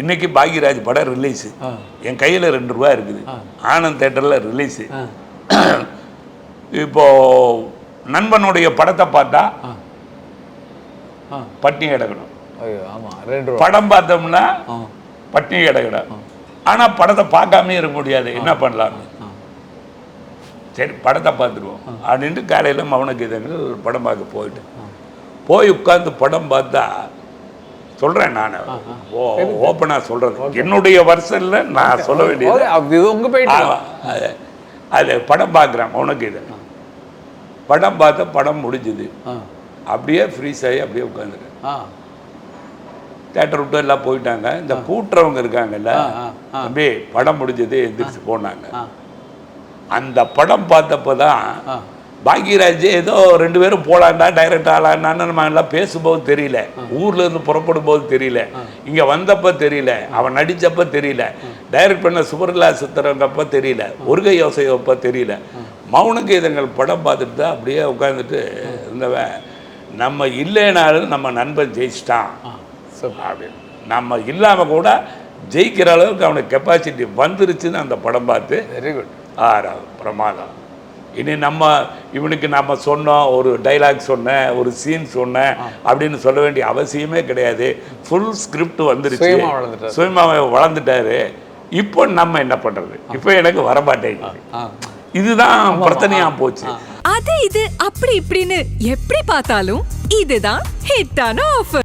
இன்னைக்கு பாக்யராஜ் படம் ரிலீஸு, என் கையில் ₹2 இருக்குது, ஆனந்த் தேட்டரில் ரிலீஸு. இப்போ நண்பனுடைய படத்தை பார்த்தா பட்டினி கிடக்கணும், படம் பார்த்தோம்னா பட்டினி கிடக்கணும். ஆனால் படத்தை பார்க்காமே இருக்க முடியாது, என்ன பண்ணலாம்? சரி படத்தை பார்த்துருவோம் அப்படின்ட்டு காலையில் மௌன கீதங்கள் படம் பார்க்க போய் உட்காந்து படம் பார்த்தா, சொல்கிறேன் நான் ஓப்பனாக சொல்கிறேன், என்னுடைய வருஷனில் நான் சொல்ல வேண்டியது. அது படம் பார்க்குறேன் மௌன கீதங்கள், படம் பார்த்த படம் முடிஞ்சுது, அப்படியே ஃப்ரீஸ் ஆகி அப்படியே உட்காந்துருக்கேன். தேட்டர் விட்டு எல்லாம் போயிட்டாங்க. இந்த கூட்டுறவங்க இருக்காங்கல்ல, அப்படியே படம் முடிஞ்சது எந்திரிச்சு போனாங்க. அந்த படம் பார்த்தப்போ தான் பாக்யராஜ் ஏதோ 2 பேரும் போகலாண்டா டைரக்ட் ஆகலான்னு நம்ம எல்லாம் பேசும்போது தெரியல, ஊர்ல இருந்து புறப்படும் போது தெரியல, இங்கே வந்தப்போ தெரியல, அவன் நடித்தப்போ தெரியல, டைரக்ட் பண்ண சுபர்லா சித்திரங்கப்போ தெரியல, ஒருகை யோசையப்போ தெரியல. மௌன கீதங்கள் படம் பார்த்துட்டு தான் அப்படியே உட்காந்துட்டு இருந்தவன், நம்ம இல்லைனாலும் நம்ம நண்பன் ஜெயிச்சிட்டான் அப்படின்னு, நம்ம இல்லாமல் கூட ஜெயிக்கிற அளவுக்கு அவனுக்கு கெப்பாசிட்டி வந்துருச்சுன்னு அந்த படம் பார்த்து வெரி குட் பிரமாதம். இனி நம்ம இவனுக்கு நம்ம சொன்னோம், ஒரு டைலாக் சொன்னேன், ஒரு சீன் சொன்னேன் அப்படின்னு சொல்ல வேண்டிய அவசியமே கிடையாது. ஃபுல் ஸ்கிரிப்ட் வந்துருச்சு, சுயமாக வளர்ந்துட்டாரு. இப்போ நம்ம என்ன பண்ணுறது? இப்போ எனக்கு வரமாட்டேங்குது, இதுதான் பிரச்சனையா போச்சு. அது இது அப்படி இப்படின்னு எப்படி பார்த்தாலும் இதுதான் ஹிட்டான ஆஃபர்.